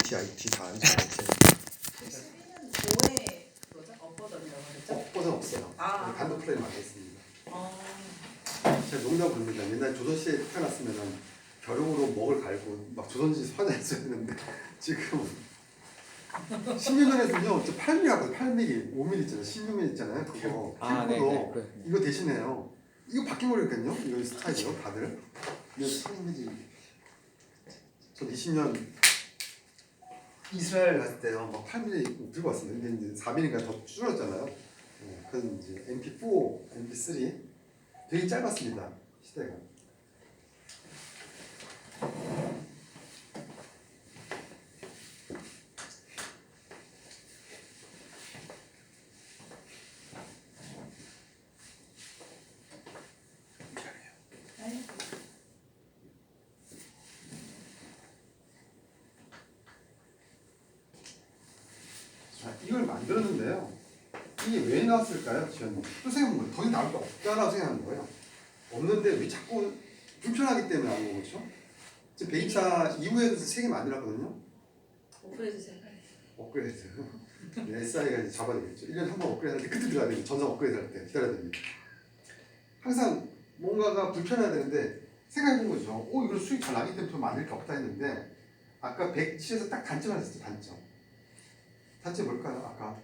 IT 다 알죠. 12년 5회 그거죠? 업버전이라고 그랬죠? 버전 없어요. 아. 단독 플레이 많이 했습니다. 어. 제가 농담 부릅니다. 옛날 조선시대에 태어났으면 벼룩으로 목을 갈고 막 조선시 화장했어야 했는데 지금 16년에서는요, 8mm하고 8mm, 5mm 있잖아요. 16mm 있잖아요. 그거 캠코더 이거 대신해요. 이거 바뀐 거니까요. 이거 스타일이요, 다들. 이거 성인이지. 전 20년 이스라엘 갔을 때요, 막 8mm 들고 왔습니다. 근데 이제 4mm가 더 줄었잖아요. 그래서 이제 MP4, MP3 되게 짧았습니다. 시대가. 자, 이걸 만들었는데요. 이게 왜 나왔을까요? 저는 또 생각해보면 더 이상 나올 게 없다라고 생각하는 거예요. 없는데 왜 자꾸 불편하기 때문에 나온 거죠? 지금 배기차 이후에도 3개 만들었거든요. 업그레이드 제가 업그레이드. 네, SI가 이제 잡아야 되겠죠. 1년에 한 번 업그레이드 할 때 그때 들어야 되겠죠. 전선 업그레이드 할 때 기다려야 됩니다. 항상 뭔가가 불편해야 되는데 생각해본 거죠. 이거 수익 잘 나기 때문에 만들 게 없다 했는데 아까 107에서 딱 단점을 했었죠. 단점 뭘까요? 아까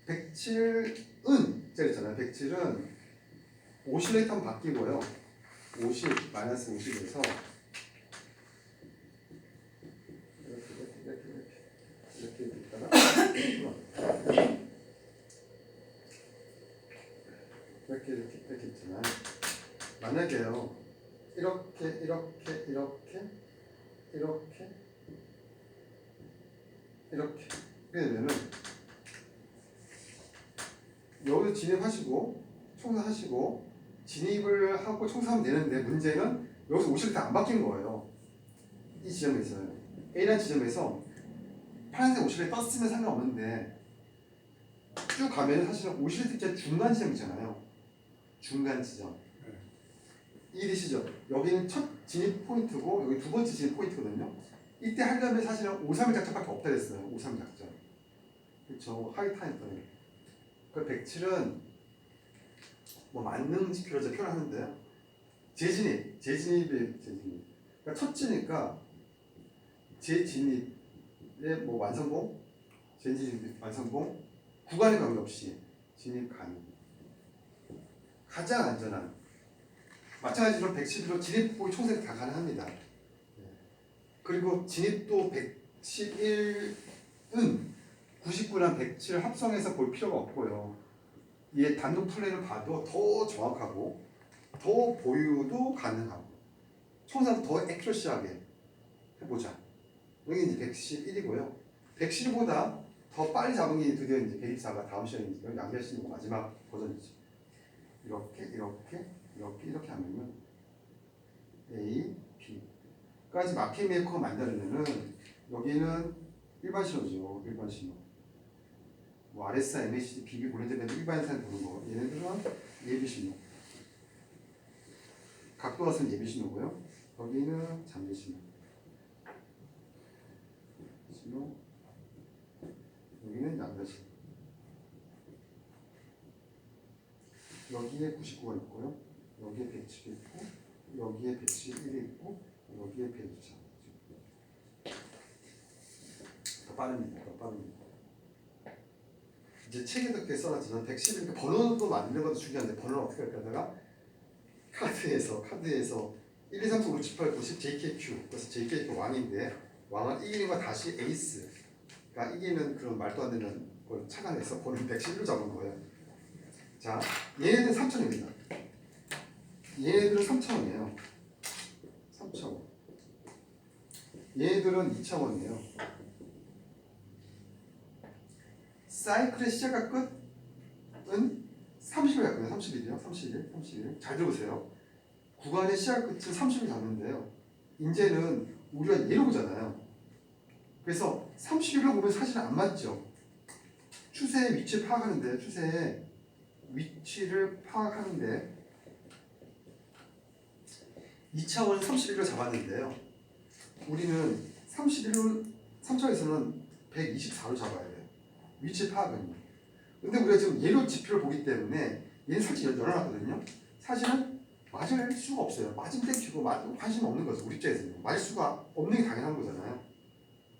107은 짜리잖아요. 107은 오실레이터 한번 바뀌고요. 50, 마이너스 50에서 이렇게 있다가 이렇게 있잖아요. 만약에요, 이렇게 되면은 여기서 진입하시고 청소하시고 진입을 하고 청소하면 되는데 문제는 여기서 오실때 안 바뀐 거예요. 이 지점에서요. A라는 지점에서 파란색 오실에 떴으면 상관없는데 쭉 가면 사실은 오실레 특제 중간 지점이잖아요. 중간 지점. 이해되시죠? 여기는 첫 진입 포인트고 여기 두 번째 진입 포인트거든요. 이때 하려면 사실은 531 작전밖에 없다 그랬어요. 531 작전. 그렇죠. 하이타임 때문에. 그 107은 뭐 만능 지표로 제가 표현하는데요. 재진입. 그러니까 첫 지니까 재진입의 뭐 완성공, 재진입 완성공, 구간에 관계없이 진입 가능. 가장 안전한. 마찬가지로 111로 진입 총색 다 가능합니다. 그리고 진입도 111은 99랑 107을 합성해서 볼 필요가 없고요. 얘 단독 플레이를 봐도 더 정확하고 더 보유도 가능하고 청소도 더 액큐러시하게 해보자. 여기 이제 111이고요. 111보다 더 빨리 잡은 게 드디어 이제 124가 다음 시간이지. 여기 양배신 마지막 버전이죠. 이렇게 하면은 A, B까지 마켓 메이커가 만들어내면은 여기는 일반 신호죠. 일반 신호. 뭐 RSI, MACD, BB 보내드리면 일반 사람 보는 거. 얘네들은 예비 신호. 각도 같은 예비 신호고요. 여기는 잠재 신호. 여기는 양자 신호. 여기에 99가 있고요. 여기에 107이 있고, 여기에 111이 있고, 여기에 124. 더 빠릅니다. 이제 책에도 이렇게 써놨지만 111, 번호도 만드는 것도 중요한데 번호를 어떻게 할까 하다가 카드에서 1, 2, 3, 4, 5, 6, 7, 8, 9, 10 JKQ. 그래서 JKQ 왕인데 왕을 이기는 거 다시 에이스가 이기는 그런 말도 안 되는 걸 착안해서 번호를 111로 잡은 거예요. 자, 얘네들은 3,000원입니다. 얘네들은 3,000원이에요. 3,000원. 얘네들은 2,000원이에요. 사이클의 시작과 끝은 30일 같거든요. 31. 잘 들어보세요. 구간의 시작 끝은 30일 잡는데요. 이제는 우리가 예로 보잖아요. 그래서 31로 보면 사실은 안 맞죠. 추세의 위치를 파악하는데 2차원은 31로 잡았는데요. 우리는 31로 3차원에서는 124로 잡아야 돼요. 위치 파악은요. 근데 우리가 지금 얘로 지표를 보기 때문에 얘는 살짝 열어놨거든요. 사실은 맞을 수가 없어요. 맞으면 땡큐고 관심 없는 거죠. 우리 입장에서는. 맞을 수가 없는 게 당연한 거잖아요.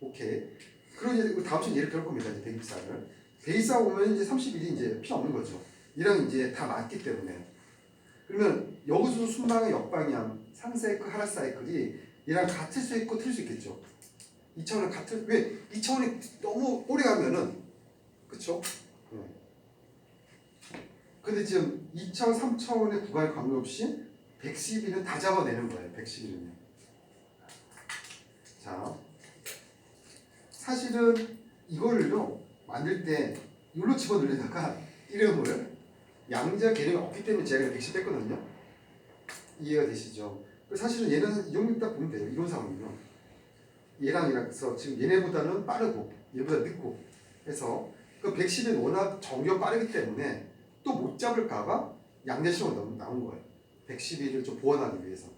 오케이. 그럼 이제 다음 주에 얘를 배울 겁니다. 이제 124를. 124 오면 이제 31이 이제 필요 없는 거죠. 얘랑 이제 다 맞기 때문에. 그러면 여기서 순방의 역방향, 상사이클, 하락사이클이 얘랑 같을 수 있고 틀릴 수 있겠죠. 2차원은 같을, 왜? 2차원이 너무 오래 가면은, 그쵸? 근데 지금 2차원, 3차원의 구간에 관계없이 112는 다 잡아내는 거예요. 111은요. 자, 사실은 이거를요 만들 때 이걸로 집어넣으려다가 이름을 양자 개념이 없기 때문에 제가 110 뺐거든요. 이해가 되시죠? 사실은 얘는 이 정도 딱 보면 돼요. 이론상은요. 얘랑 얘랑서 지금 얘네보다는 빠르고 얘보다 늦고 해서 그 110은 워낙 정규가 빠르기 때문에 또 못 잡을까봐 양자시험을 나온 거예요. 112를 좀 보완하기 위해서.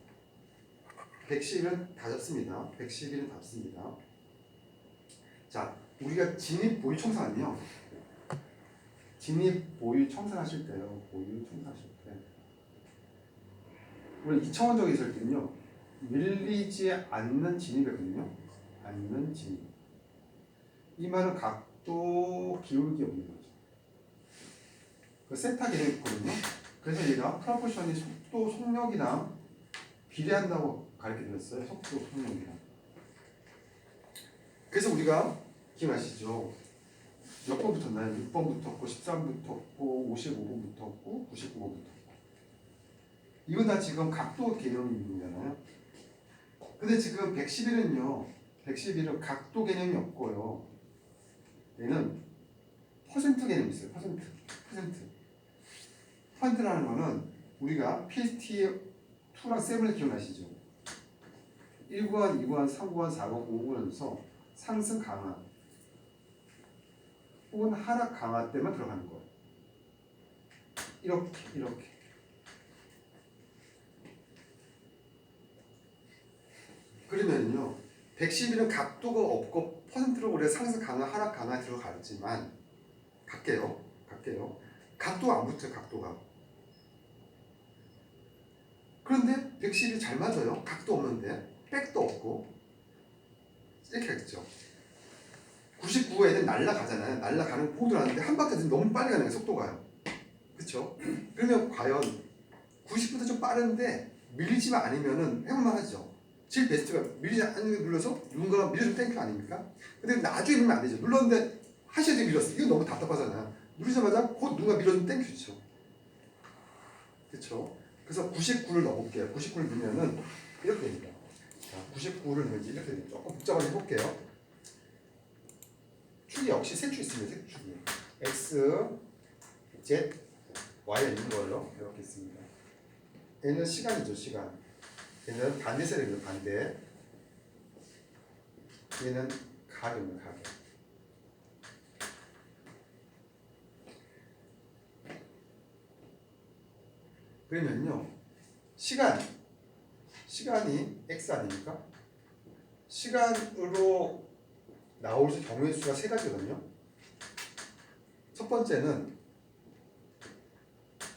110은 다 잡습니다. 111은 다 잡습니다. 자, 우리가 진입 보유 청산은요. 진입 보유 청산하실 때요. 보유 청산하실 때. 우리 2차원적에 있을 때는요. 밀리지 않는 진입이거든요. 않는 진입. 이 말은 각도 기울기 없는 거죠. 그 세타 개념이 있거든요. 그래서 얘가 프로포션이 속도, 속력이랑 비례한다고 가르쳐 드렸어요. 속도, 속력이랑. 그래서 우리가 기억하시죠? 몇 번 붙었나요? 6번 붙었고, 13 붙었고, 55번 붙었고, 99번 붙었고. 이건 다 지금 각도 개념이 있는 거잖아요. 근데 지금 111은요. 111은 각도 개념이 없고요. 얘는 퍼센트 개념이 있어요. 퍼센트. 퍼센트라는 거는 우리가 PT2랑 7을 기억나시죠? 1구간, 2구간, 3구간, 4구간, 5구간에서 상승 강화 혹은 하락 강화 때만 들어가는 거예요. 이렇게. 그러면요. 111은 각도가 없고 퍼센트로 우리가 상승 강화, 하락 강화 들어가지만 갈게요. 각도가 안 붙어요. 각도가. 그런데 110이 잘 맞아요. 각도 없는데 백도 없고 이렇게 하겠죠. 99가 애들 날아가잖아요. 날아가는 포도를 하는데 한 바퀴 너무 빨리 가는 거예요. 속도가요. 그렇죠? 그러면 과연 90보다 좀 빠른데 밀리지만 않으면은 해볼만 하죠. 제일 베스트가 밀리지 않는 거 눌러서 누군가가 밀어주면 땡큐 아닙니까? 근데 나중에 밀면 안 되죠. 눌렀는데 하셔야 돼 밀렸어. 이건 너무 답답하잖아요. 누르자마자 곧 누가 밀어주면 땡큐죠. 그렇죠? 그래서 99를 넣어볼게요. 99를 넣으면은 이렇게 됩니다. 자, 99를 넣으면 이렇게 됩니다. 조금 복잡하게 해볼게요. 축이 역시 세 축 있습니다. 세 축이. X, Z, Y가 있는 거예요. 이렇게 있습니다. 얘는 시간이죠. 시간. 얘는 반대 세력이에요. 반대. 얘는 가격입니다. 가격. 그러면요. 시간이 X 아닙니까? 시간으로 나올 경우의 수가 세 가지거든요. 첫 번째는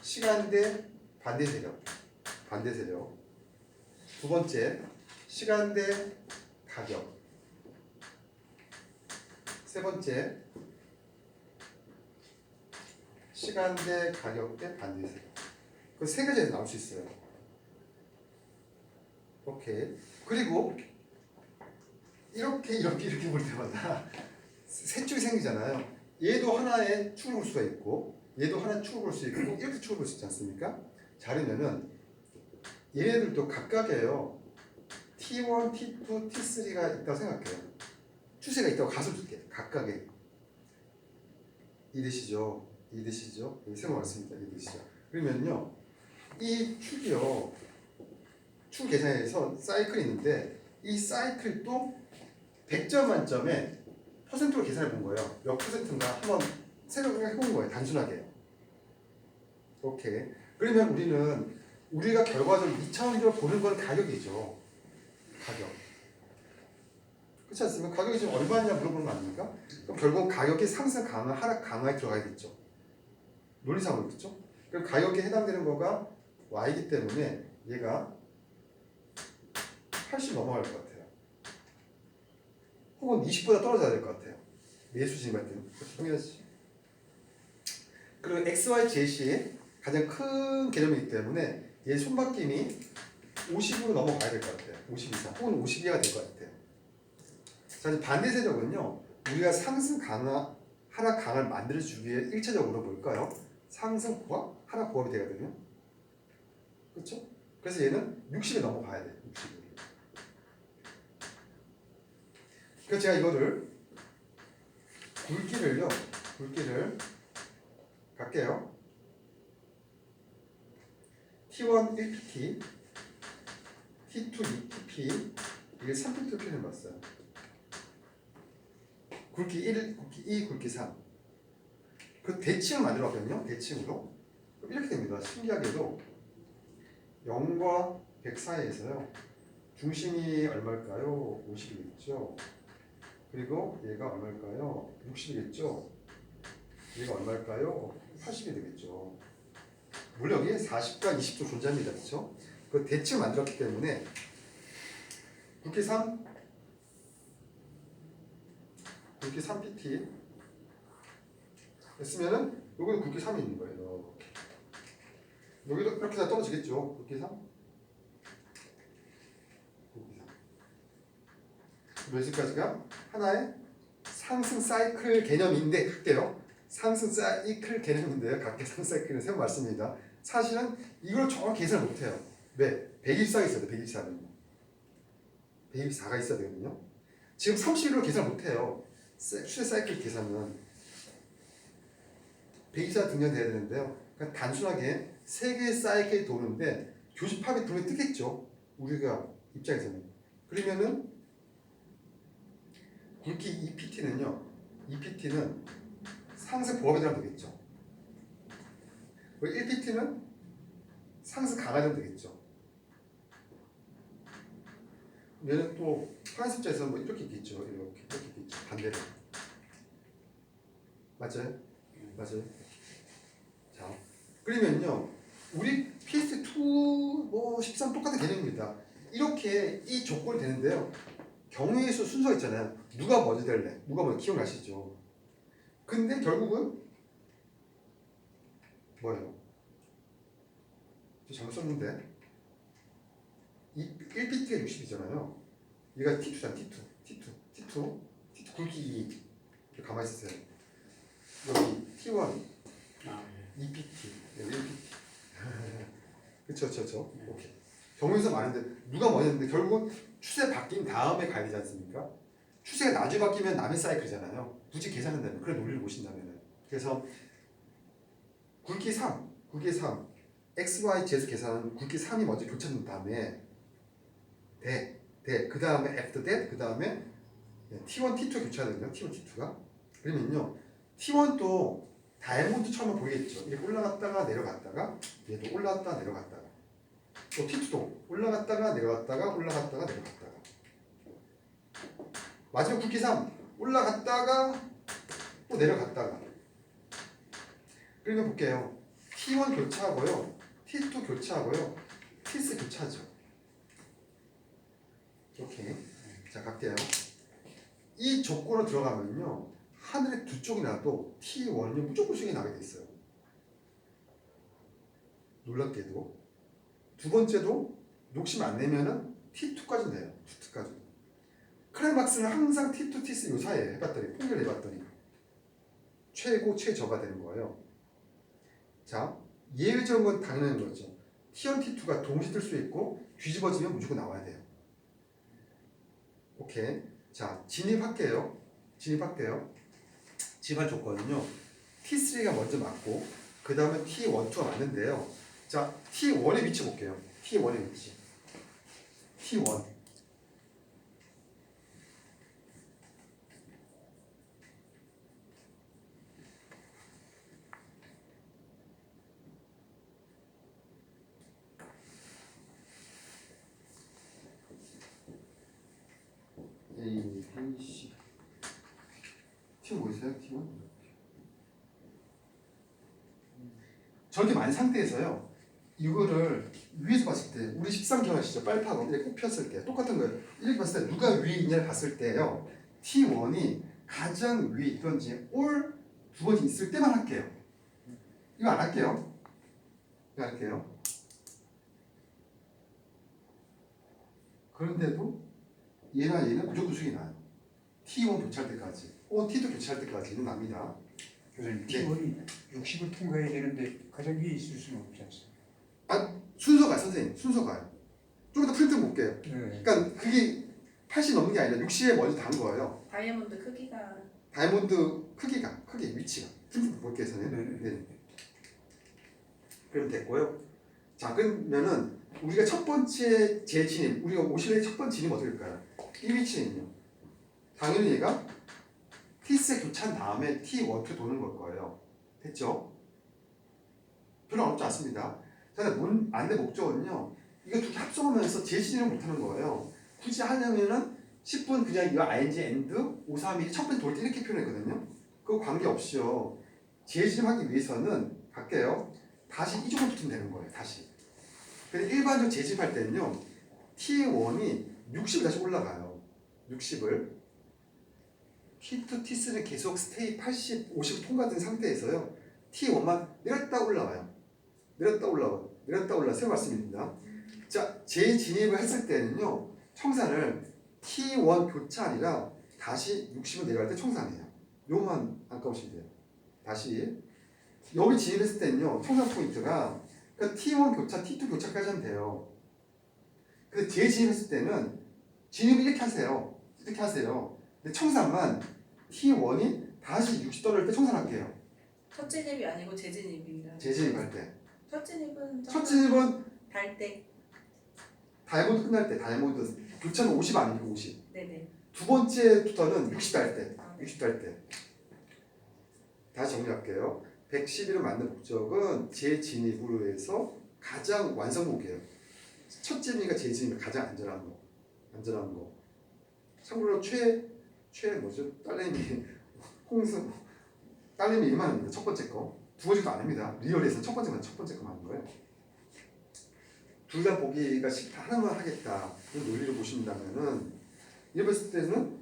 시간 대 반대 세력. 두 번째, 시간 대 가격. 세 번째, 시간 대 가격 대 반대 세력. 그 세 가지에서 나올 수 있어요. 오케이. 그리고 이렇게 볼 때마다 세 축이 생기잖아요. 얘도 하나의 축을 볼 수가 있고, 얘도 하나의 축을 볼 수 있고, 이렇게 축을 볼 수 있지 않습니까? 자르면은 얘네들도 각각에요. T1, T2, T3가 있다고 생각해요. 추세가 있다고 가설 줄게. 각각에. 이해되시죠? 여기 세모 왔습니다. 이해되시죠? 그러면요. 이 축이요. 축 계산해서 사이클이 있는데 이 사이클도 100점 만점에 퍼센트로 계산해 본 거예요. 몇 퍼센트인가 한번 생각해 본 거예요. 단순하게. 오케이. 그러면 우리가 결과적으로 2차원적으로 보는 건 가격이죠. 가격. 그렇지 않습니까? 가격이 지금 얼마냐 물어보는 거 아닙니까? 그럼 결국 가격이 상승 강화, 하락 강화에 들어가야겠죠. 논리상으로 그렇죠? 그럼 가격에 해당되는 거가 Y이기 때문에 얘가 80 넘어갈 것 같아요. 혹은 20보다 떨어져야 될 것 같아요. 매수 진입할 때는. 당연하지. 그리고 XY 제시의 가장 큰 개념이기 때문에 얘 손바뀜이 50으로 넘어가야 될 것 같아요. 50 이상 혹은 52가 될 것 같아요. 자, 이제 반대 세력은요. 우리가 상승 강화, 하락 강화를 만들어주기 위해 1차적으로 뭘까요? 상승 보합, 하락 보합이 되거든요. 그렇죠? 그래서 얘는 60에 넘어가야 돼요. 60을. 그래서 제가 이거를 굵기를 갈게요. T1 1pt, T2 2pp, 이게 3pp로 표현해봤어요. 굵기 1, 굵기 2, 굵기 3. 그 대칭을 만들어봤거든요. 대칭으로. 그럼 이렇게 됩니다. 신기하게도 0과 100 사이에서요. 중심이 얼마일까요? 50이겠죠. 그리고 얘가 얼마일까요? 60이겠죠. 얘가 얼마일까요? 80이 되겠죠. 물론 여기에 40과 20도 존재합니다. 그렇죠? 그 대칭을 만들었기 때문에 굵기 3, 굵기 3pt 했으면은 여기도 굵기 3이 있는 거예요. 여기도 이렇게 다 떨어지겠죠. 굵기 3. 굵기 3. 몇시까지가 하나의 상승 사이클 개념인데 갈게요. 상승 사이클 개념인데요. 각계 상승 사이클은 세번 말씀입니다. 사실은 이걸 정확히 계산을 못해요. 왜? 124가 있어야 돼. 124는 124가 있어야 되거든요. 지금 30으로 계산 못해요. 추세 사이클 계산은 124 등전돼야 되는데요. 그러니까 단순하게 3개의 사이클이 도는데 교집합이 눈에 뜨겠죠. 우리가 입장에서는. 그러면은 굵기 2pt는 상승 보합이 들어가면 되겠죠. 1pt는 상승 강화되면 되겠죠. 얘는 또 파란색자에서 뭐 이렇게 있겠죠. 이렇게 있겠죠. 반대로. 맞아요? 맞아요. 자, 그러면요. 우리 PS2 뭐 13 똑같은 개념입니다. 이렇게 이 조건이 되는데요. 경우의 수 순서가 있잖아요. 누가 먼저 될래? 누가 먼저 기억나시죠? 근데 결국은 뭐예요? 저 잘못 썼는데 1bt가 60이잖아요. 얘가 T2잖아. T2 굵기 2 가만히 있으세요. 여기 T1 2pt 여기 1pt 그쵸. 오케이. 경우에서 많은데 누가 먼저인데 결국은 추세 바뀐 다음에 가야 되지 않습니까? 추세가 나중에 바뀌면 남의 사이클이잖아요. 굳이 계산한다면 그런 논리를 보신다면 그래서 굵기 3 x, y, z 계산은 굵기 3이 먼저 교차된 다음에 그 다음에 after that 그 다음에 T1, T2 교차되거든요. T1, T2가 그러면요 T1도 다이아몬드처럼 보이겠죠. 이렇게 올라갔다가 내려갔다가 얘도 올라갔다가 내려갔다가 또 T2도 올라갔다가 내려갔다가 마지막 굵기 3 올라갔다가 또 내려갔다가 그러면 볼게요. T1 교차하고요. T2 교차하고요. T3 교차하죠. 오케이. 자, 갈게요. 이 조건으로 들어가면요. 하늘의 두 쪽이 나도 T1이 무조건 수익이 나게 돼 있어요. 놀랍게도. 두 번째도 욕심 안 내면은 T2까지 내요. T2까지. 클라이막스는 항상 T2, T3 요 사이에 해봤더니 통계를 해봤더니 최고, 최저가 되는 거예요. 자, 예외적인 건 당연한 거죠. T1, T2가 동시에 뜰 수 있고 뒤집어지면 무조건 나와야 돼요. 오케이. 자, 진입할게요. 진입할 조건은요. T3가 먼저 맞고 그 다음에 T1, 2가 맞는데요. 자, T1의 위치 볼게요. T1의 위치. T1. T10. T1 뭐 있어요? T1? 저렇게 많은 상태에서요. 이거를 위에서 봤을 때 우리 13 기억하시죠? 빨파가 이렇게 꼭 폈을 때 똑같은 거예요. 이렇게 봤을 때 누가 위에 있냐를 봤을 때요. T1이 가장 위에 있던지 올 두 번째 있을 때만 할게요. 이거 안 할게요. 이거 안 할게요. 그런데도 얘나 얘는 무조건 수익이 나요. T1 교체할 때까지. T2 교체할 때까지는 납니다. 교수님, 네. T1이 60을 통과해야 되는데 가장 위에 있을 수는 없지 않습니까? 순서가 선생님 순서가요. 좀 이따 프린트 볼게요. 네. 그러니까 그게 80 넘는 게 아니라 60에 먼저 단 거예요. 다이아몬드 크기가 다이아몬드 크기 위치가 프린트 볼게요 선생님. 네. 네. 그럼 됐고요. 자 그러면은 우리가 첫 번째 재진입 우리가 오실의 첫 번째 진입 어떻게 할까요? 이 위치는요. 당연히 얘가 T3에 교차한 다음에 T1, 2 도는 걸 거예요. 됐죠? 별로 어렵지 않습니다. 자, 안내 목적은요. 이거 두 개 합성하면서 재진입을 못하는 거예요. 굳이 하려면은 10분 그냥 이거 ing and 531이 첫 번째 돌 때 이렇게 표현했거든요. 그거 관계없이요. 재진입하기 위해서는 갈게요. 다시 이 정도 붙으면 되는 거예요. 다시. 근데 일반적으로 재진입할 때는요. T1이 60을 다시 올라가요. 60을. T2, T3는 계속 스테이 80, 50을 통과된 상태에서요. T1만 내렸다 올라와요. 내렸다 올라와요. 내렸다 올라와요. 세 말씀입니다. 자, 재진입을 했을 때는요. 청산을 T1 교차 아니라 다시 60을 내려갈 때 청산해요. 요만 안 까보시면 돼요. 다시 여기 진입했을 때는요. 청산 포인트가 그러니까 T1 교차, T2 교차까지 하면 돼요. 근데 재진입했을 때는 진입을 이렇게 하세요. 이렇게 하세요. 근데 청산만 T1이 다시 60 떨어질 때 청산할게요. 첫 진입이 아니고 재진입이라. 재진입할 때. 첫 진입은 첫 진입은 달때. 다이아몬드 끝날 때 다이아몬드 교차는 50 아니고 50. 네네. 두 번째부터는 60 달 때. 아, 네. 60 달 때. 다시 정리할게요. 111을 만든 목적은 재진입으로 해서 가장 완성목이에요. 첫 진입이가 재진입이 가장 안전한 거. 안전한 거. 참고로 최 뭐죠? 딸내미 홍수 딸내미 1만 원입니다. 첫 번째 거. 두 번째 거 아닙니다. 리얼에서 첫 번째 거만 하는 거예요. 둘 다 보기가 싫다. 하나만 하겠다. 이 논리를 보신다면은 이랬을 때는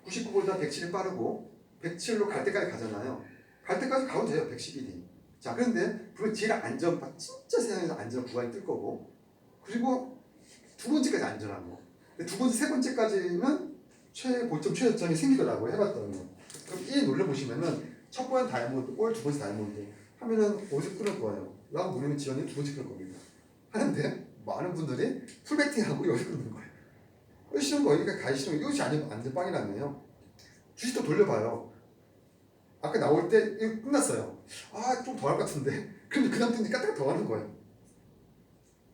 99보다 107이 빠르고 107로 갈 때까지 가잖아요. 갈 때까지 가도 돼요. 111이. 자, 그런데 그건 제일 진짜 세상에서 안전 구간이 뜰 거고 그리고 두 번째까지 안전한 거. 근데 두 번째, 세 번째까지는 최고점, 최저점이 생기더라고요. 해봤더니. 그럼 이 논리 보시면은 첫 번째 다이아몬드, 올 두 번째 다이아몬드 하면은 어디서 끊을 거예요? 라고 보내면 지원이 두 번째 끊을 겁니다. 하는데 많은 분들이 풀베팅하고 여기서 끊는 거예요. 쉬운 거 여기가 가기 싫은 거 이것이 아니면 안전 빵이라네요. 주식도 돌려봐요. 아까 나올 때 이거 끝났어요. 아, 좀 더 할 것 같은데. 그런데 그 다음 때 까딱 더 하는 거예요.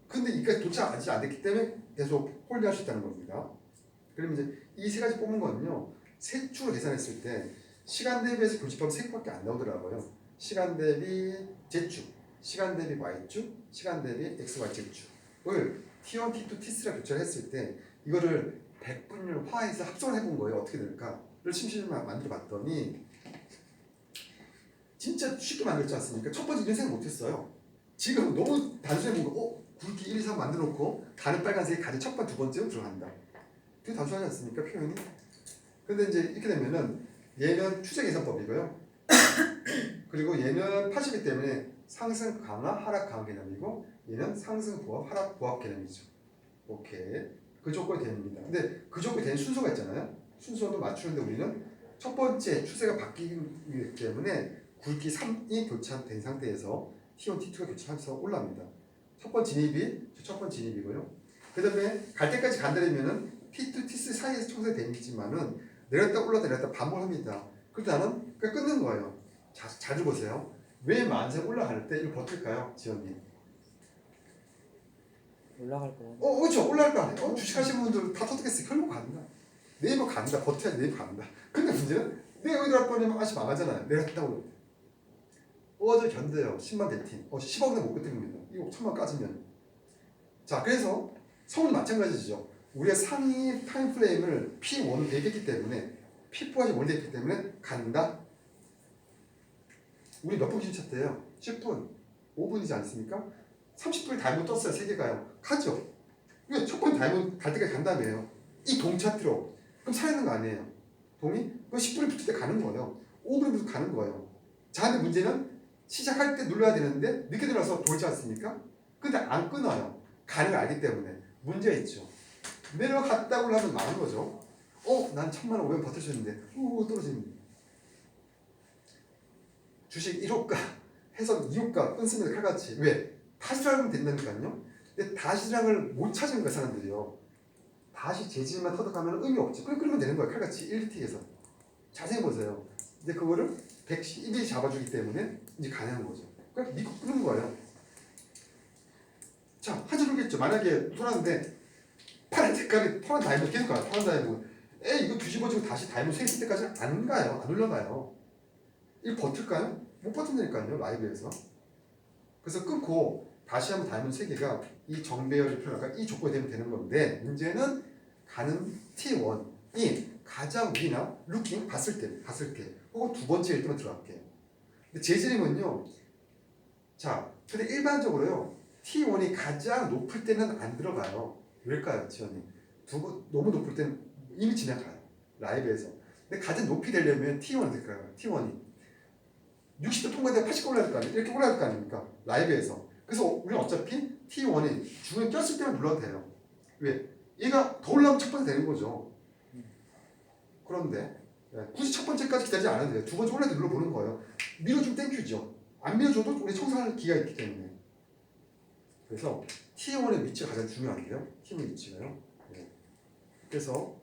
근데 이까지 도착 아직 안 됐기 때문에 계속 홀드할 수 있다는 겁니다. 그러면 이제 이 세 가지 뽑은 거는요. 세 축으로 계산했을 때 시간 대비해서 교집합이 세 개밖에 안 나오더라고요. 시간 대비 Z축, 시간 대비 Y축, 시간 대비 XYZ축을 T1, T2, T3랑 교체를 했을 때 이거를 100분율화해서 합성을 해본 거예요. 어떻게 될까를 심심히 만들어 봤더니 진짜 쉽게 만들지 않습니까? 첫 번째 이런 생각 못했어요. 지금 너무 단순해 보고 굵기 1, 2, 3 만들어 놓고 가는 빨간색이 가장 첫 번째, 두 번째로 들어간다. 되게 단순하지 않습니까? 표현이? 근데 이제 이렇게 되면은 얘는 추세 계산법이고요. 그리고 얘는 80이기 때문에 상승 강화, 하락 강화 개념이고 얘는 상승 보합, 하락 보합 개념이죠. 오케이. 그 조건이 됩니다. 근데 그 조건이 되는 순서가 있잖아요. 순서도 맞추는데 우리는 첫 번째 추세가 바뀌기 때문에 굵기 3이 교차된 상태에서 T1, T2가 교차하면서 올라옵니다. 첫 번째 진입이고요. 그 다음에 갈 때까지 간다면은 T2, T3 사이에서 청소가 되지만은 내렸다 올라다 반복합니다. 그래서 나는 그냥 끊는 거예요. 자주 보세요. 왜 만세 올라갈 때 이걸 버틸까요, 지원님? 올라갈 거야. 그렇죠. 올라갈 거 아니에요. 주식하시는 분들 다 터득했어요. 결국 간다. 네이버 간다. 버텨야지 네이버 간다. 근데 문제는 내가 여기 들어갈 뻔하면 아시 망하잖아요. 내렸다 올라. 어제 견뎌요. 10만 대팀. 10억 내못 버팁니다. 이거 1000만 까지면. 자, 그래서 성훈이 마찬가지죠. 우리가 상위 타임 프레임을 P1을 대입했기 때문에 P4까지 원래 했기 때문에 간다. 우리 몇 분 기준 쳤대요? 10분, 5분이지 않습니까? 30분에 다이몬드 떴어요. 세 개가요. 가죠. 그러니까 첫 번째 다이몬드 갈 때까지 간다며요. 이 동차트로. 그럼 살아있는 거 아니에요? 동의? 그럼 10분에 붙을 때 가는 거예요. 5분에 붙을 때 가는 거예요. 자, 근데 문제는 시작할 때 눌러야 되는데 늦게 들어서 돌지 않습니까? 근데 안 끊어요. 가는 걸 알기 때문에. 문제가 있죠. 내려갔다고 하면 많은 거죠. 난 1,000만 원 500원 버틸 수 있는데 떨어지는 주식 1호가 해서 2호가 끊습니다. 칼같이. 왜? 다시 들어가면 된다니까요. 근데 다시랑을 못 찾은 거야 사람들이요. 다시 재질만 터득하면 의미 없지. 그러면 되는 거야 칼같이 1리틱에서. 자세히 보세요. 이제 그거를 111이 잡아주기 때문에 이제 가능한 거죠. 그러니까 믿고 끄는 거예요. 자, 한줄 돌겠죠. 만약에 돌았는데 파란 색깔이 파란 다이몬드 계속 가요. 파란 다이몬드. 이거 뒤집어지고 다시 다이몬드 세 있을 때까지 안 가요. 안 올라가요. 이거 버틸까요? 못 버틴다니까요. 라이브에서. 그래서 끊고 다시 한번 다이몬드 세 개가 이 정배열이 표현할까 이 조건이 되면 되는 건데 문제는 가는 T1이 가장 위나 루킹 봤을 때 혹은 두 번째 일등만 들어갈게요. 근데 재질임은요. 자, 근데 일반적으로요. T1이 가장 높을 때는 안 들어가요. 왜일까요, 지원님? 너무 높을 때는 이미 지나가요. 라이브에서. 근데 가장 높이 되려면 T1이 될까요? T1이 60도 통과되고 80도 올라갈 거 아니에요? 이렇게 올라갈 거 아닙니까? 라이브에서. 그래서 우리는 어차피 T1이 중에 꼈을 때만 눌러도 돼요. 왜? 얘가 더 올라가면 첫 번째 되는 거죠. 그런데 굳이 첫 번째까지 기다리지 않아도 돼요. 두 번째 올라도 눌러보는 거예요. 밀어주면 땡큐죠. 안 밀어줘도 우리 청산할 기회가 있기 때문에. 그래서 T1의 위치가 가장 중요한데요. T1의 위치가요. 네. 그래서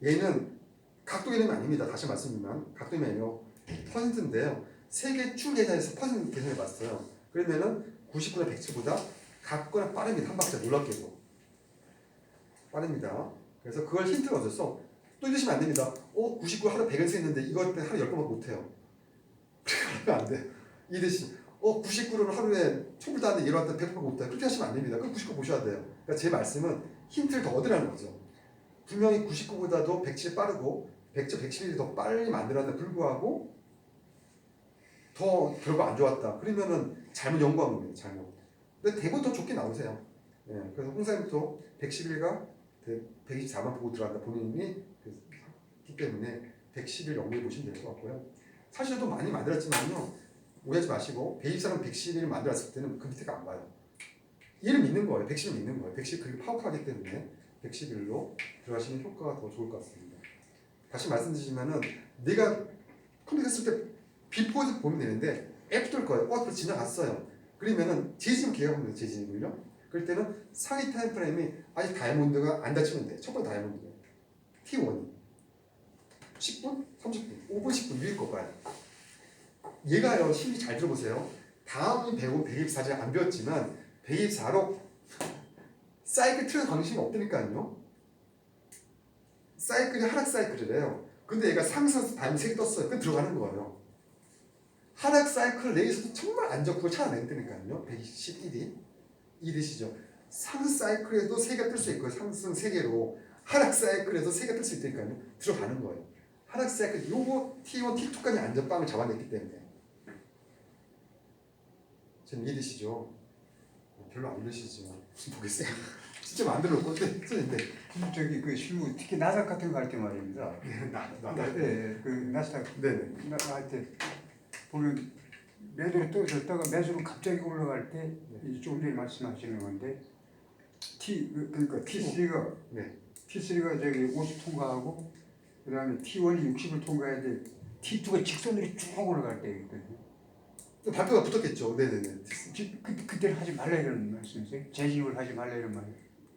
얘는 각도 개념이 아닙니다. 다시 말씀드리면 각도 개념이 아니고 퍼센트인데요. 세 개 줄 계산해서 퍼센트 계산해봤어요. 그러면은 99나 100보다 각거나 빠릅니다. 한 박자 놀랍게도 빠릅니다. 그래서 그걸 힌트를 얻어서 또 이러시면 안 됩니다. 99 하루 100을 쓰는데 이거 때문에 하루 10번밖에 못해요. 그러면 안 돼. 이 대신 99를 하루에 총불 다는데 일어났다 100번밖에 못해요. 그렇게 하시면 안 됩니다. 그럼 99 보셔야 돼요. 그러니까 제 말씀은 힌트를 더 얻으라는 거죠. 분명히 99보다도 107이 빠르고 100점 111이 더 빨리 만들었는데 불구하고 더 결과 안 좋았다. 그러면은 잘못 연구한 겁니다. 잘못. 근데 대부분 더 좋게 나오세요. 예, 그래서 홍사님도 111과 124만 보고 들어간다. 본인이 했기 때문에 111 연구해 보시면 될 것 같고요. 사실 저도 많이 만들었지만요. 오해하지 마시고 124랑 111을 만들었을 때는 그 밑에가 안 봐요. 얘를 믿는 거예요. 111을 믿는 거예요. 111 그렇게 파워풀하기 때문에 111로 들어가시면 효과가 더 좋을 것 같습니다. 다시 말씀드리지만은 내가 컴퓨터 했을 때 비포에서 보면 되는데 애프터일 거예요. 그거 지나갔어요. 그러면은 재진입 기획하면 돼요. 재진입을요. 그럴 때는 상위 타임 프레임이 아직 다이아몬드가 안 닫히면 돼요. 첫 번째 다이아몬드가 T1이 10분, 30분, 5분, 10분 위에 거 봐요. 얘가요. 심리 잘 들어보세요. 다음인 105, 124제 안 배웠지만 124로 사이클 틀어 방식이 없다니까요. 사이클이 하락 사이클이래요. 근데 얘가 상승해서 다이아몬드 3개 떴어요. 그럼 들어가는 거예요. 하락 사이클 내에서도 정말 안 좋고 찾아낸다니까요. 111이 이해되시죠? 상승 사이클에도 3개가 뜰 수 있고요. 상승 3개로 하락 사이클에도 3개가 뜰 수 있다니까요. 들어가는 거예요. 하락 사이클 요거 T1, T2까지 안전빵을 잡아냈기 때문에 지금 이해되시죠? 별로 안 이해되시죠? 보겠어요. 진짜 만들어 놓을 건데 쓰는데 저기 그 실무 특히 나삭 같은 거 할 때 말입니다. 네, 그 나삭 네네. 나한테 보면 매도를 떨어졌다가 매수로 갑자기 올라갈 때 조금 전에 말씀하시는 건데 그러니까 T3가 네. T3가 저기 50 통과하고 그다음에 T1이 60을 통과해야 돼. T2가 직선으로 쭉 올라갈 때 있거든요. 발표가 붙었겠죠. 네네네. 그때는 하지 말라 이런 말씀이세요? 재진입을 하지 말라 이런 말.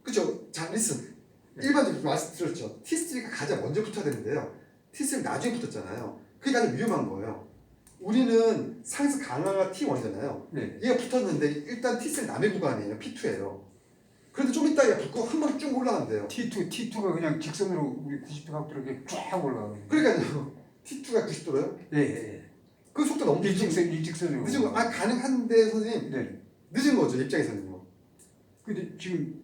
그죠. 자, 리슨. 일반적으로 말씀드렸죠. T3가 가장 먼저 붙어야 되는데요. T3는 나중에 붙었잖아요. 그게 가장 위험한 거예요. 우리는 상승 강화가 T1이잖아요. 네. 얘가 붙었는데 일단 T3 남의 구간이에요. P2예요. 그런데 좀 이따 얘가 붙고 한 번 쭉 올라간대요. T2가 그냥 직선으로 우리 90도 각도로 이렇게 쫙 올라가요. 그러니까요. T2가 90도로요? 예, 예. 그 속도 너무 일직선으로. 늦은 거. 가능한데 선생님 네. 늦은 거죠 입장에서는요. 근데 지금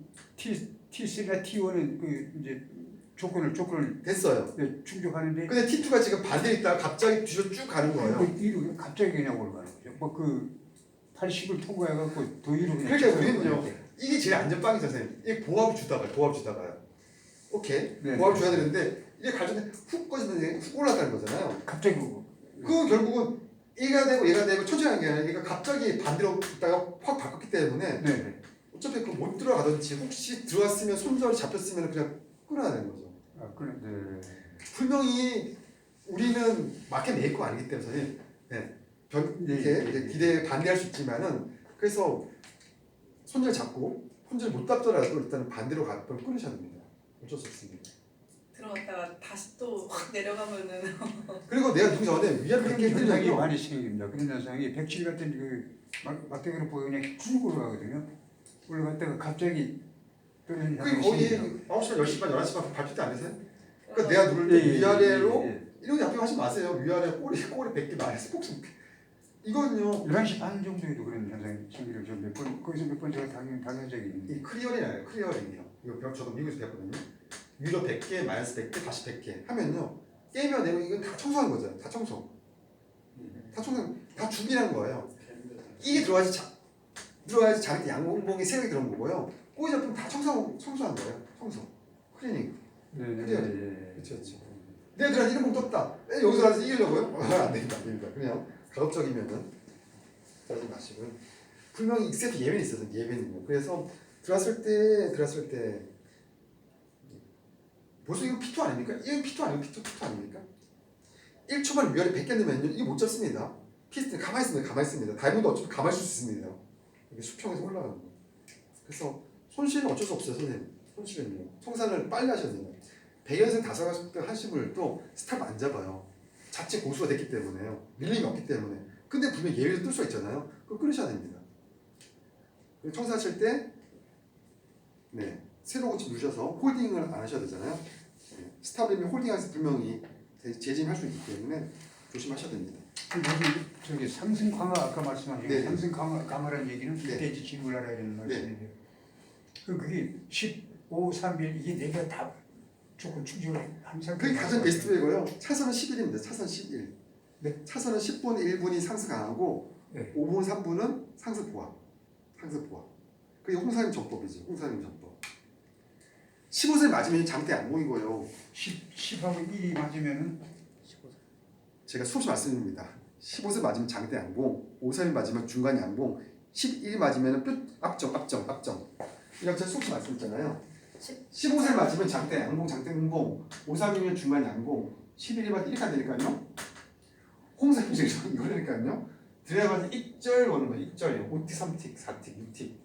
T3나 T1은 그 이제 조건을 됐어요. 네, 충족하는데 근데 T2가 지금 반대에 있다가 갑자기 뒤로 쭉 가는 거예요. 그 위로 갑자기 그냥 올라가는 거죠. 뭐 그 80을 통과해갖고 더 위로 그냥 그러니까 찍어요. 우리는요. 이게 제일 안전빵이죠, 선생님. 이 보합 주다가요. 오케이. 네. 보합 줘야 되는데 이게 가전에 훅 꺼지면 훅 올라가는 거잖아요. 갑자기 오고. 그 결국은 얘가 되고 천천히 하는 게 아니라 얘가 갑자기 반대로 있다가 확 바꿨기 때문에 네. 어차피 그 못 들어가든지 혹시 들어왔으면 손절이 잡혔으면 그냥 끊어야 되는 거죠. 아 그런데 분명히 우리는 마켓 메이커 아니기 때문에 이렇게 이제 기대에 반대할 수 있지만은 그래서 손절 잡고 손절 못 잡더라도 일단 반대로 가걸 끊으셔야 됩니다. 어쩔 수 없습니다. 들어갔다가 다시 또 확 내려가면은 그리고 내가 누구 전에 위안 그런 100개 현상이 들면요. 많이 생깁니다. 그런 현상이 107 같은 그 막대기로 보면 그냥 쭉 올라가거든요. 올라갔다가 갑자기 떨어지는 그게 현상이 거의 생깁니다. 9시 반, 10시 반, 11시 반 발표 때 안 되세요? 그러니까 내가 누를 때 위아래로 이런 약속 하지 마세요. 위아래 꼬리 100개 나와서 꼭 이건요. 11시 반 정도에도 그런 현상이 생기를 저몇번 거기서 몇 번 제가 당한 적이 있는데 이 클리어링이에요. 클리어링이요. 이거 저도 미국에서 배웠거든요. 위로 100개, 마이너스 100개, 다시 100개 하면요. 게임이나 내용 이건 다 청소하는 거죠. 다 청소. 다 준비한 거예요. 이게 들어가야지 자기 양봉이 세력이 들어온 거고요. 꼬리 잡히면 다 청소한 거예요. 청소. 클리닝. 그렇죠. 내가 들어가서 이런 봉 떴다. 여기서 가서 이기려고요? 안 됩니다. 그냥 가급적이면은 짜증 마시고요. 분명히 익세트 예변이 있어서 예변이요. 그래서 들어왔을 때 벌써 이거 P2 아닙니까? 이건 P2 아니고 P2 아닙니까? 1초만 위아래 100개 넣으면 이거 못 잡습니다. 피스트 가만히 있습니다. 다이몬드 어차피 가만히 있을 수 있습니다. 이게 수평에서 올라가는 거. 그래서 손실은 어쩔 수 없어요, 선생님. 손실은요. 청산을 빨리 하셔야 돼요. 100연승 하심을 또 스탑 안 잡아요. 자체 고수가 됐기 때문에요. 밀림이 없기 때문에. 근데 분명 예외로 뜰 수가 있잖아요. 그거 끊으셔야 됩니다. 청산하실 때 새로 고침 누셔서 홀딩을 안 하셔야 되잖아요. 스탑이면 홀딩해서 분명히 재진할 수 있기 때문에 조심하셔야 됩니다. 저기 상승 강화 아까 말씀하신 네. 상승 강화라는 얘기는 네. 그때 지침을 알아야 되는 말씀인데요. 그게 15, 3일 이게 네 개가 다 조금 충족을 항상 그게 가장 베스트웨이고요. 차선은 10일입니다. 차선 11. 네. 차선은 10분, 1분이 상승 강하고 네. 5분, 3분은 상승 보합. 그게 홍사님 전법이죠. 15세 맞으면 장대 양봉이고요. 10하고 1이 맞으면은 제가 수없이 말씀드립니다. 15세 맞으면 장대 양봉, 5세를 맞으면 중간 양봉, 11이 맞으면 끝 압정. 이렇게 제가 수없이 말씀드렸잖아요. 15세 맞으면 장대 양봉, 장대 음봉, 5,3이면 중간 양봉, 11이 맞으면 이렇게 안 되니까요. 홍사님 지금 이거니까요. 들어가서 1절 오는 거예요. 1절이요. 5틱, 3틱, 4틱, 6틱.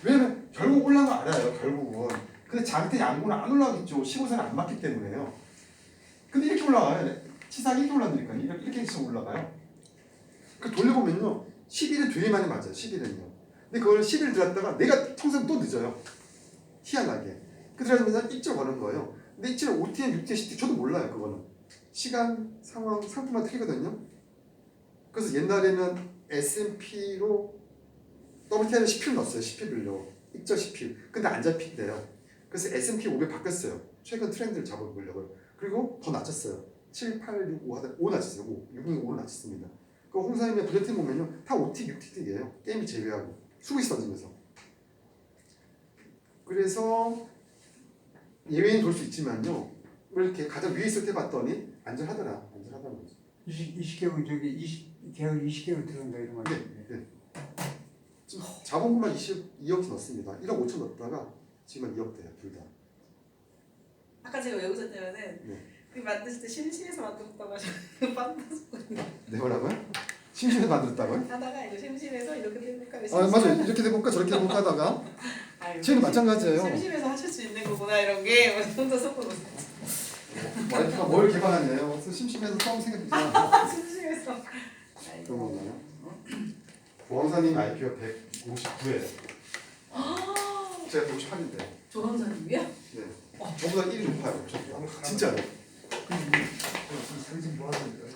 왜냐면 결국 올라간 거 알아요. 결국은. 근데 장대 양봉은 안 올라가겠죠. 15세는 안 맞기 때문에요. 근데 이렇게 올라가요. 치사하게 이렇게 올라가니까 이렇게 해서 올라가요. 그 돌려보면요. 11은 되게 많이 맞아요. 11은요. 근데 그걸 11을 들었다가 내가 청소는 또 늦어요. 희한하게. 그 들어가면서 1절 거는 거예요. 근데 1절은 OTM, UTM, CT 저도 몰라요. 그거는. 시간, 상황, 상품만 틀리거든요. 그래서 옛날에는 S&P로 WTI는 10일 넣었어요. 10일을요. 1절 10일. 근데 안 잡힌대요. 그래서 S&P 500 바뀌었어요. 최근 트렌드를 잡아보려고요. 그리고 더 낮췄어요. 7, 8, 6, 5 하다 5 낮췄어요. 5. 6은 5를 낮췄습니다. 그 홍사님의 부재팀 보면요. 다 5틱, 6틱이에요. 게임이 제외하고. 수비수 던지면서. 그래서 예외는 돌 수 있지만요. 이렇게 가장 위에 있을 때 봤더니 안전하다는 거죠. 20개월 저기 20개월 들어간다 이런 말. 네. 지금 자본금만 22억 넣었습니다. 1억 5천 넣었다가 지금 2억 돼요. 둘 다. 아까 제가 왜 웃었냐면은 네. 그 만드실 때 심심해서 만들었다고 하셔서 빵 네, 뭐라고요? 심심해서 만들었다고요? 하다가 이거 심심해서 이렇게 되니까 맞아요. 이렇게 해볼까 저렇게 해볼까 하다가 쟤는 마찬가지예요. 심심해서 하실 수 있는 거구나 이런 게 혼자 속고 웃었어. 와이프가 뭘 개발하네요. 그래서 심심해서 처음 생각했잖아. 심심해서. 그런 건가요? 보험사님 IP가 159예요. 제가 158인데. 조원사님이요? 네. 저보다 1이 높아요. 진짜로. 상승 뭐하던데요?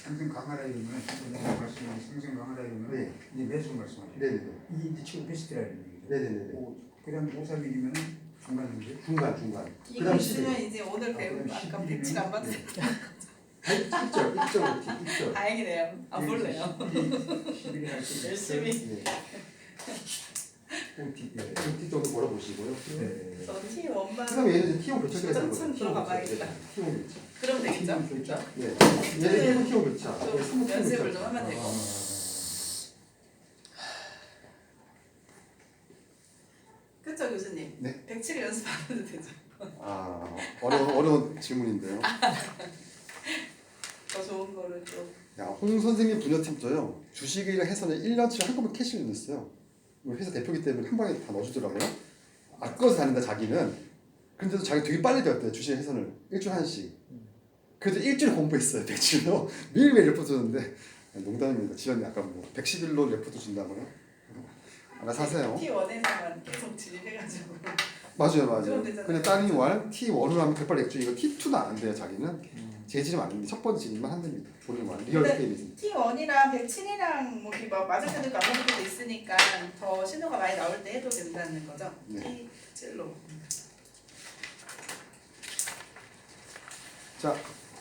상승 강하라 이러면 상승 강하라 이러면 네. 이제 매수 말씀하시죠. 네네네. 이게 이제 지금 베스트라는 얘기죠. 네네네. 그다음 531이면 중간인데. 중간. 이거 그다음 있으면 11. 이제 오늘 배운 그럼 아까 11이면 107 안 받으세요. 1절. 다행이네요. 안 볼래요. 11이 할 수. 열심히. 네. 네. 정도 걸어보시고요. 네. 저 T1만 그다음에 얘는 이제 T1 교차가 점점 들어가 봐야겠다. T1 교차. 그럼 되겠죠? 교차. 네. 얘는 1번 T1 교차. 좀 연습을 좀 하면 되고. 그쵸 교수님? 네. 107 연습 안 해도 되죠? 어려운 질문인데요. 더 좋은 거를 좀. 야, 홍 선생님 분야팀도요. 주식이랑 해서는 1년치를 한꺼번에 캐시를 넣었어요. 회사 대표기 때문에 한 방에 다 넣어주더라고요. 아껴서 다닌다 자기는. 근데도 자기 되게 빨리 배웠대요. 주식 해선을 일주일에 한씩. 그래도 일주일 공부했어요. 100일로 매일매일 레포트 줬는데 농담입니다. 지연이 아까 뭐 110일로 레포트 준다고요? 알아서 하세요. T1에서만 계속 진입해가지고. 맞아요. 그럼 되잖아요. 근데 딸이 월 T1으로 하면 100발 액주 이거 T2는 안 돼요. 자기는 재질은 안 됩니다. 첫 번째 진입만 한답니다. 본인 말 리얼 근데 게임이지. T1이랑 107이랑 뭐 이렇게 막 맞을 때도 있고 안 맞을 때도 있으니까 더 신호가 많이 나올 때 해도 된다는 거죠? 네. T7로. 자,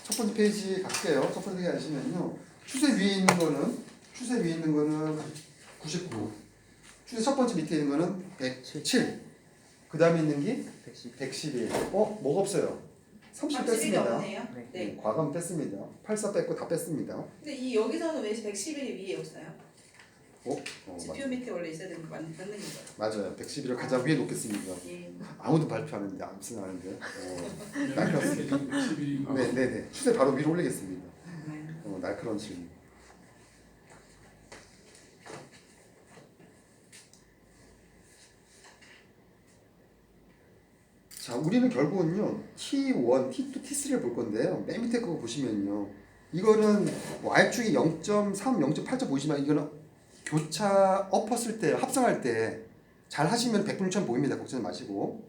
첫 번째 페이지 갈게요. 첫 번째 하시면요. 추세 위에 있는 거는 99. 추세 첫 번째 밑에 있는 거는 107. 그 다음에 있는 게 111. 뭐가 없어요? 30 30이 뺐습니다. 없네요. 네. 과감 뺐습니다. 84 뺐고 다 뺐습니다. 근데 이 여기서는 왜 111이 위에 없어요? 지표 맞아요. 밑에 원래 있어야 되는 거 맞는 거죠? 맞아요. 111을 가장 위에 놓겠습니다. 예. 아무도 발표 안 했는데 아무 생각 안 했는데. 날카롭습니다. 11이 네네네. 추세 바로 위로 올리겠습니다. 네. 날카로운 질문. 자, 우리는 결국은요 T1, T2, T3를 볼 건데요. 맨 밑에 그거 보시면요, 이거는 뭐 R축이 0.3, 0.8점 보이지만 이거는 교차 엎었을 때 합성할 때 잘 하시면 100분율처럼 보입니다. 걱정 마시고.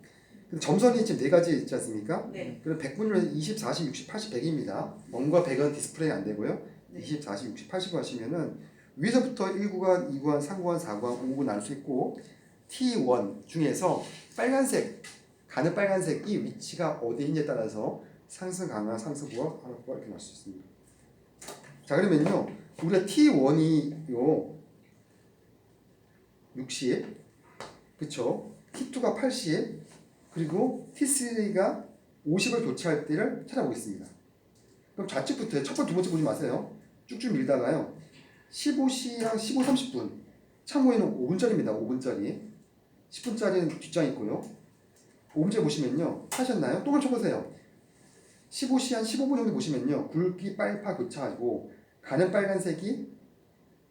근데 점선이 지금 네 가지 있지 않습니까? 네. 그럼 100분율은 20, 40, 60, 80, 100입니다. 0과 100은 디스플레이 안 되고요. 네. 20, 40, 60, 80 하시면은 위에서부터 1구간, 2구간, 3구간, 4구간, 5구간 나눌 수 있고, T1 중에서 빨간색, 가는 빨간색이 위치가 어디 있냐에 따라서 상승 강화, 상승 부하, 하락 부하 이렇게 나올 수 있습니다. 자, 그러면요, 우리가 T1이요 60, 그쵸? T2가 80, 그리고 T3가 50을 교차할 때를 찾아보겠습니다. 그럼 좌측부터 첫 번째, 두 번째 보지 마세요. 쭉쭉 밀다가요, 15시랑 15, 30분, 참고에는 5분짜리입니다. 5분짜리. 10분짜리는 뒷장 있고요. 5분째 보시면요, 하셨나요? 또 맞춰보세요. 15시 한 15분 정도 보시면요, 굵기 빨파 교차하고 가는 빨간색이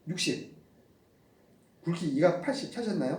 60, 굵기 2가 80 찾으셨나요?